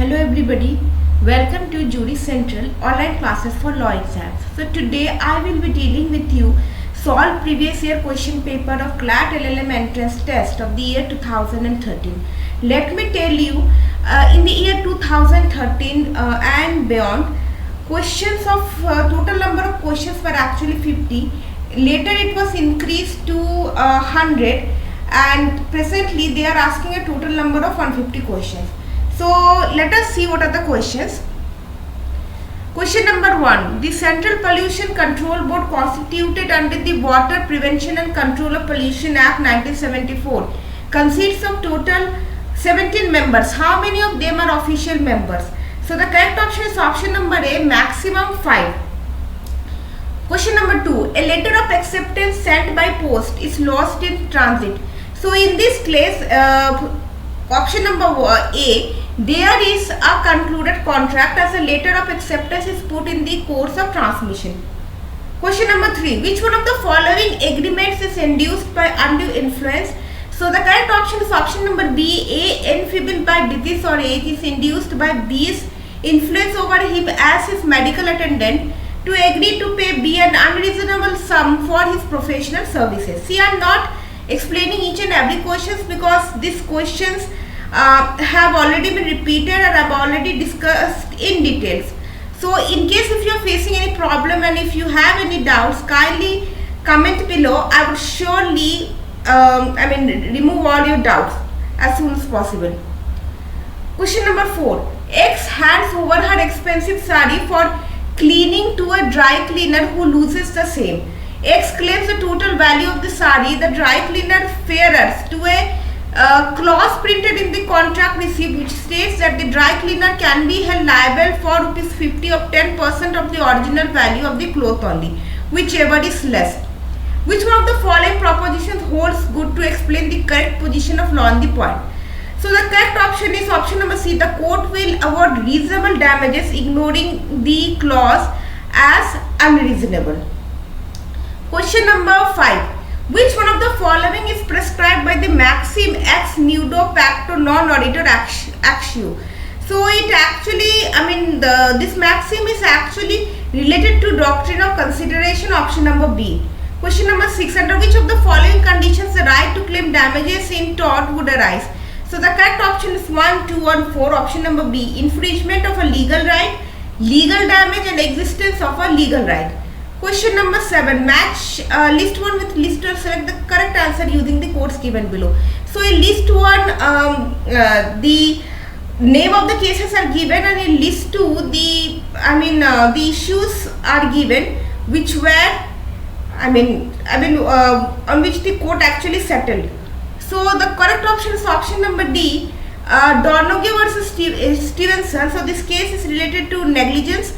Hello everybody, welcome to Jury Central online classes for law exams. So today I will be dealing with you solve previous year question paper of CLAT LLM entrance test of the year 2013. Let me tell you, in the year 2013 and beyond, questions of total number of questions were actually 50. Later it was increased to 100 and presently they are asking a total number of 150 questions. So let us see what are the questions. Question number 1. The Central Pollution Control Board constituted under the Water Prevention and Control of Pollution Act 1974 consists of total 17 members. How many of them are official members? So the correct option is option number A, maximum 5. Question number 2. A letter of acceptance sent by post is lost in transit. So in this case, option number A, there is a concluded contract as a letter of acceptance is put in the course of transmission. Question number 3. Which one of the following agreements is induced by undue influence? So the correct option is option number B. A, enfeebled by disease or age, is induced by B's influence over him as his medical attendant to agree to pay B an unreasonable sum for his professional services. See, I am not explaining each and every questions because these questions have already been repeated and I have already discussed in details. So in case if you are facing any problem and if you have any doubts, kindly comment below. I would surely remove all your doubts as soon as possible. Question number 4. X hands over her expensive sari for cleaning to a dry cleaner who loses the same. X claims the total value of the sari. The dry cleaner fares to a clause printed in the contract received which states that the dry cleaner can be held liable for rupees 50 of 10% of the original value of the cloth only, whichever is less. Which one of the following propositions holds good to explain the correct position of law on the point? So the correct option is option number C. The court will award reasonable damages ignoring the clause as unreasonable. Question number 5. Which one of the following is prescribed by the maxim ex nudo pacto non auditor actio? So it actually, this maxim is actually related to doctrine of consideration, option number B. Question number 6. Under which of the following conditions the right to claim damages in tort would arise? So the correct option is 1, 2 and 4. Option number B. Infringement of a legal right, legal damage and existence of a legal right. Question number 7. Match list 1 with list 2 and select the correct answer using the codes given below. So in list 1, the name of the cases are given, and in list 2, the issues are given which were on which the court actually settled. So the correct option is option number D, Dornoge versus Stevenson. So this case is related to negligence.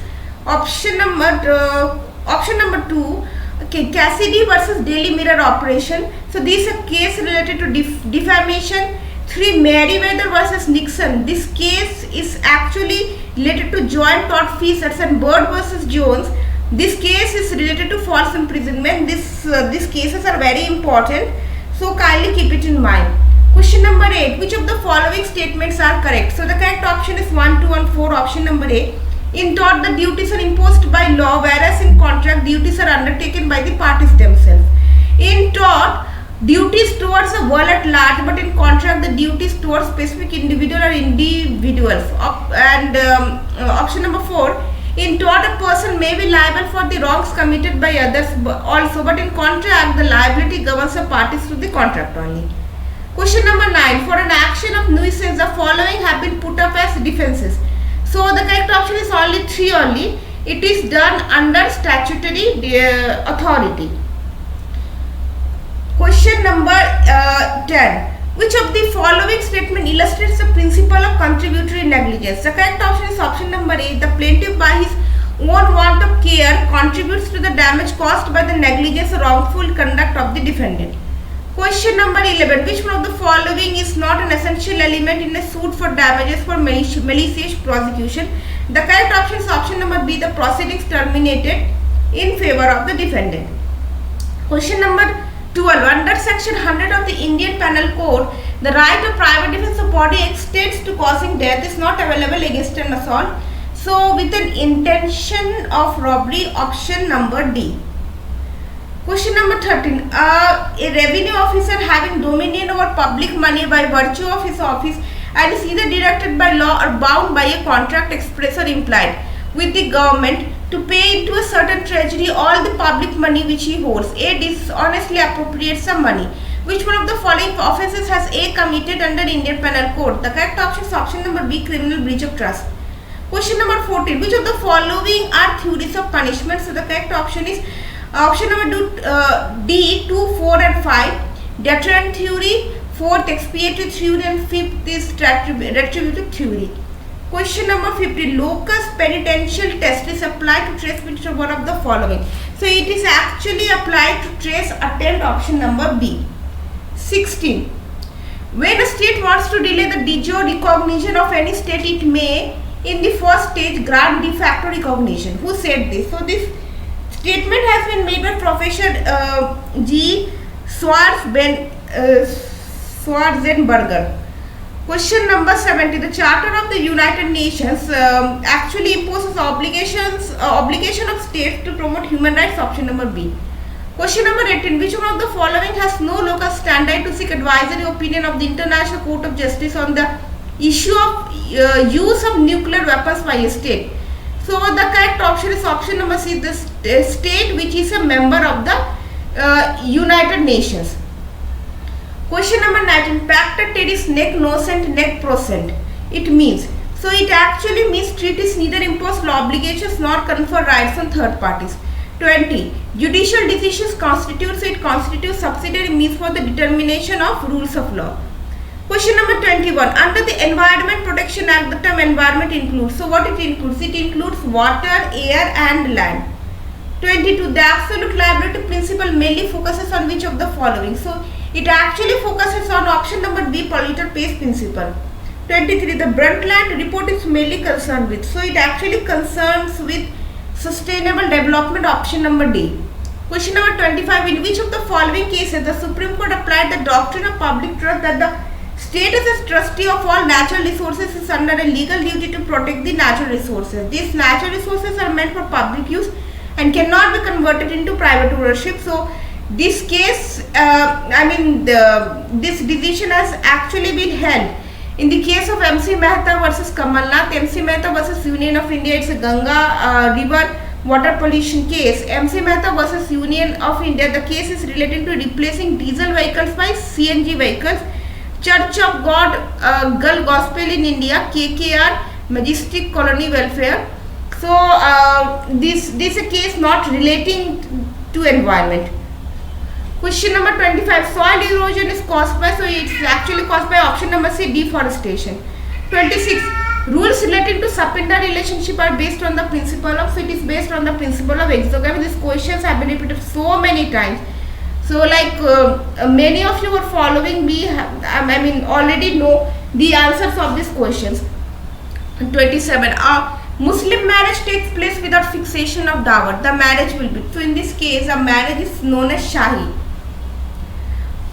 Option number 2, okay, Cassidy versus Daily Mirror operation. So this is a case related to defamation. 3, Merriweather versus Nixon. This case is actually related to joint tort feasors. And Bird versus Jones. This case is related to false imprisonment. These cases are very important, so kindly keep it in mind. Question number 8. Which of the following statements are correct? So the correct option is 1, 2 and 4. Option number A. In tort, the duties are imposed by law, whereas in contract, duties are undertaken by the parties themselves. In tort, duties towards a world at large, but in contract, the duties towards specific individual or individuals. Option number 4. In tort, a person may be liable for the wrongs committed by others also, but in contract, the liability governs the parties to the contract only. Question number 9. For an action of nuisance, the following have been put up as defenses. So the correct option is only 3 only. It is done under statutory authority. Question number 10. Which of the following statement illustrates the principle of contributory negligence? The correct option is option number A. The plaintiff by his own want of care contributes to the damage caused by the negligence or wrongful conduct of the defendant. Question number 11. Which one of the following is not an essential element in a suit for damages for malicious prosecution? The correct option is option number B. The proceedings terminated in favor of the defendant. Question number 12. Under section 100 of the Indian Penal Code, The right of private defense of body extends to causing death is not available against an assault. So with an intention of robbery, option number D. Question number 13. A revenue officer having dominion over public money by virtue of his office and is either directed by law or bound by a contract express or implied with the government to pay into a certain treasury all the public money which he holds. A. Dishonestly appropriates some money. Which one of the following offences has A committed under Indian Penal Code? The correct option is option number B, criminal breach of trust. Question number 14. Which of the following are theories of punishment? So the correct option is option number D, 2, 4 and 5. Deterrent theory, 4th expiatory theory and 5th is retributive theory. Question number 15. Locus penitential test is applied to trace which one of the following? So it is actually applied to trace attempt, option number B. 16. When a state wants to delay the de jure recognition of any state, it may, in the first stage, grant de facto recognition. Who said this? So this statement has been made by Professor G. Schwarzenberger. Question number 70. The Charter of the United Nations actually imposes obligation of states to promote human rights, option number B. Question number 18. Which one of the following has no locus standi to seek advisory opinion of the International Court of Justice on the issue of use of nuclear weapons by a state? So the correct option is option number C, the state which is a member of the United Nations. Question number 19. Pacta teris nec nocent nec procent. It means, so it actually means treaties neither impose law obligations nor confer rights on third parties. 20. Judicial decisions constitute, so it constitutes subsidiary means for the determination of rules of law. Question number 21. Under the Environment Protection Act, the term environment includes. So what it includes? It includes water, air and land. 22. The absolute liability principle mainly focuses on which of the following? So it actually focuses on option number B, polluter pays principle. 23. The Brundtland report is mainly concerned with. So it actually concerns with sustainable development, option number D. Question number 25. In which of the following cases the Supreme Court applied the doctrine of public trust that the state as trustee of all natural resources is under a legal duty to protect the natural resources. These natural resources are meant for public use and cannot be converted into private ownership. So this case, this decision has actually been held in the case of MC Mehta versus Kamalnath. MC Mehta versus Union of India, it's a Ganga river water pollution case. MC Mehta versus Union of India, the case is related to replacing diesel vehicles by CNG vehicles. Church of God Girl Gospel in India, KKR, Majestic Colony Welfare. So this is a case not relating to environment. Question number 25. Soil erosion is caused by, so it's actually caused by option number C, deforestation. 26. Rules relating to subpoena relationship are based on the principle of, so it is based on the principle of exogamy. These questions have been repeated so many times. So like many of you are following me, already know the answers of these questions. 27. Muslim marriage takes place without fixation of dawat. The marriage will be, so in this case a marriage is known as Shahi.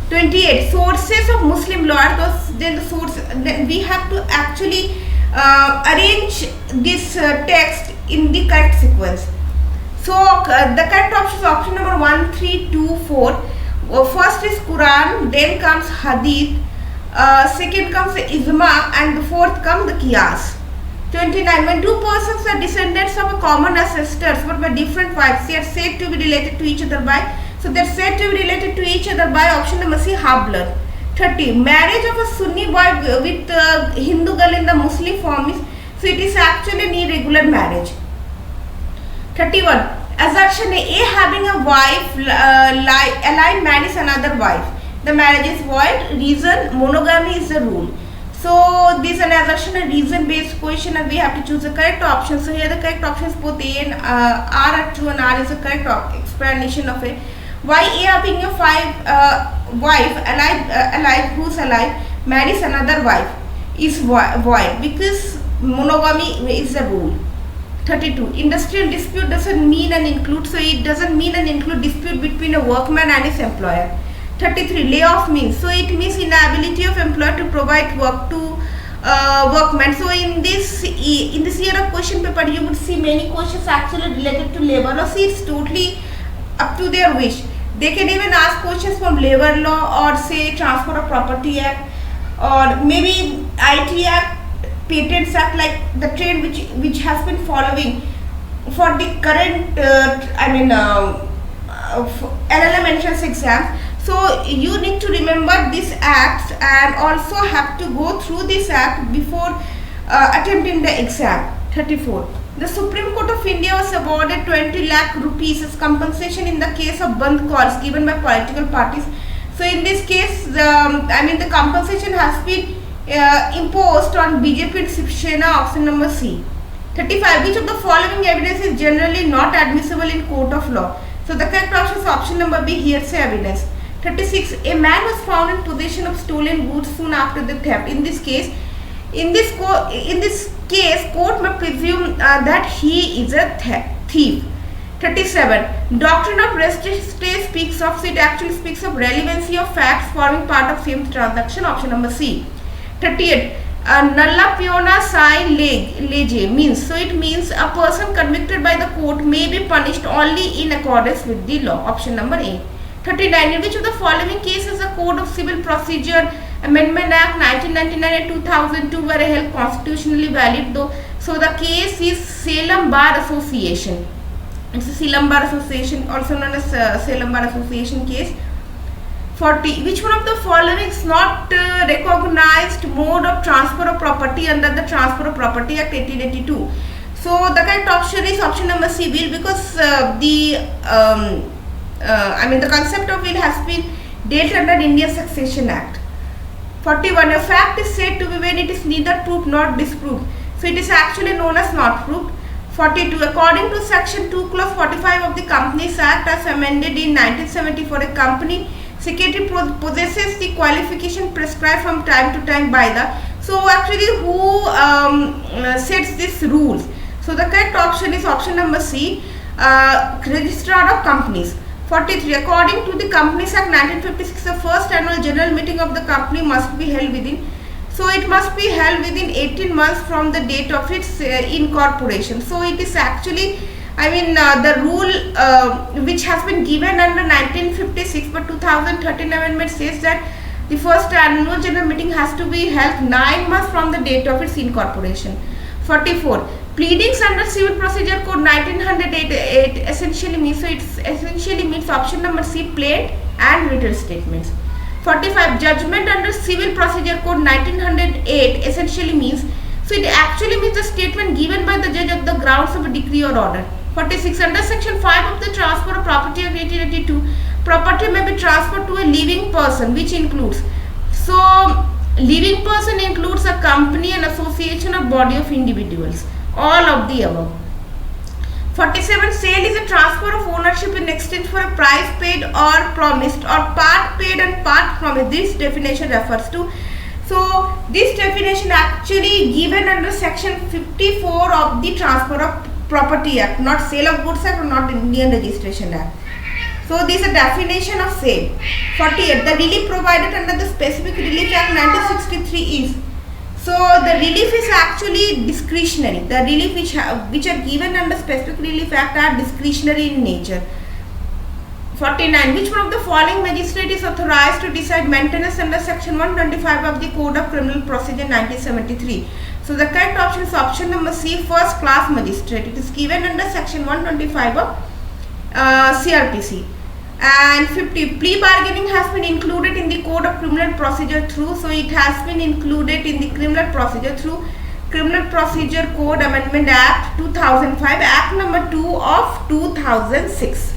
28. Sources of Muslim law are those, then we have to actually arrange this text in the correct sequence. So the correct option is option number 1, 3, 2, 4. First is Quran, then comes Hadith, second comes Ijma, and the fourth comes the Qiyas. 29. When two persons are descendants of a common ancestors but by different wives, they are said to be related to each other by, so they are said to be related to each other by option number C, half blood. 30. Marriage of a Sunni boy with Hindu girl in the Muslim form is, so it is actually an irregular marriage. 31. Assertion A having a wife, allied man is another wife. The marriage is void. Reason, monogamy is the rule. So this is an assertion and reason based question and we have to choose the correct option. So here the correct option is both A and R are true and R is the correct explanation of it. Why A having a wife, alive, who's alive, marries another wife is void because monogamy is the rule. 32. Industrial dispute doesn't mean and include, so it doesn't mean and include dispute between a workman and his employer. 33. Layoff means, so it means inability of employer to provide work to workmen. So in this year of question paper, you would see many questions actually related to labor law. See, it's totally up to their wish. They can even ask questions from labor law or say Transfer of Property Act or maybe IT Act, Patents Act, like the trend which has been following for the current LLM entrance exam. So you need to remember these acts and also have to go through this act before attempting the exam. 34. The Supreme Court of India was awarded 20 lakh rupees as compensation in the case of Bandh calls given by political parties. So in this case, the compensation has been imposed on BJP and Shiv Sena, option number C. 35. Which of the following evidence is generally not admissible in court of law? So the correct option is option number B, hearsay evidence. 36. A man was found in possession of stolen goods soon after the theft. In this case, court may presume that he is a thief. 37. Doctrine of res gestae speaks of, so it actually speaks of relevancy of facts forming part of same transaction, option number C. 38. Nulla peona sine lege means, so it means a person convicted by the court may be punished only in accordance with the law, option number A. 39. In which of the following cases the Code of Civil Procedure Amendment Act 1999 and 2002 were held constitutionally valid though? So the case is Salem Bar Association. It's a Salem Bar Association, also known as Salem Bar Association case. 40. Which one of the following is not recognized mode of transfer of property under the Transfer of Property Act 1882? So the correct option is option number C, will, because the concept of will has been dealt under Indian Succession Act. 41. A fact is said to be when it is neither proved nor disproved. So it is actually known as not proved. 42. According to Section 2 Clause 45 of the Companies Act as amended in 1974, a company secretary possesses the qualification prescribed from time to time by the, so actually who sets these rules? So the correct option is option number C, Registrar of Companies. 43. According to the Companies Act 1956, the first annual general meeting of the company must be held within, so it must be held within 18 months from the date of its incorporation. So it is actually, the rule which has been given under 1956 but 2013 amendment says that the first annual general meeting has to be held 9 months from the date of its incorporation. 44. Pleadings under Civil Procedure Code 1908 essentially means, so it essentially means option number C, plaint and written statements. 45. Judgment under Civil Procedure Code 1908 essentially means, so it actually means the statement given by the judge of the grounds of a decree or order. 46. Under Section 5 of the Transfer of Property Act 1882, property may be transferred to a living person, which includes, so living person includes a company, an association, or body of individuals, all of the above. 47. Sale is a transfer of ownership in exchange for a price paid or promised, or part paid and part promised. This definition refers to, so this definition actually given under Section 54 of the Transfer of Property Act, not Sale of Goods Act or not Indian Registration Act. So this is a definition of sale. 48. The relief provided under the Specific Relief Act 1963 is, so the relief is actually discretionary. The relief which are given under Specific Relief Act are discretionary in nature. 49. Which one of the following magistrate is authorized to decide maintenance under Section 125 of the Code of Criminal Procedure 1973? So the correct option is option number C, first class magistrate. It is given under Section 125 of CRPC. And 50. Plea bargaining has been included in the Code of Criminal Procedure through, so it has been included in the criminal procedure through Criminal Procedure Code Amendment Act 2005, Act number 2 of 2006.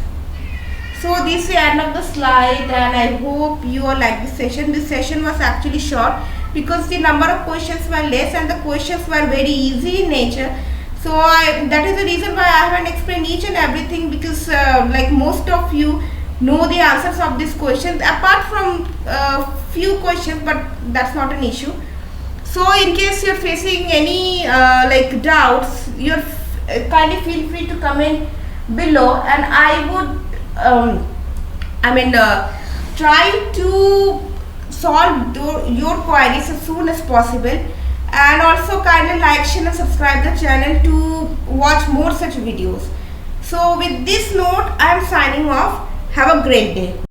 So this is the end of the slide, and I hope you all like this session. This session was actually short because the number of questions were less and the questions were very easy in nature. So that is the reason why I haven't explained each and everything, because like most of you know the answers of these questions apart from few questions, but that's not an issue. So in case you're facing any doubts, you're kindly feel free to comment below, and I would try to solve your queries as soon as possible, and also kindly like, share and subscribe the channel to watch more such videos. So with this note, I am signing off. Have a great day.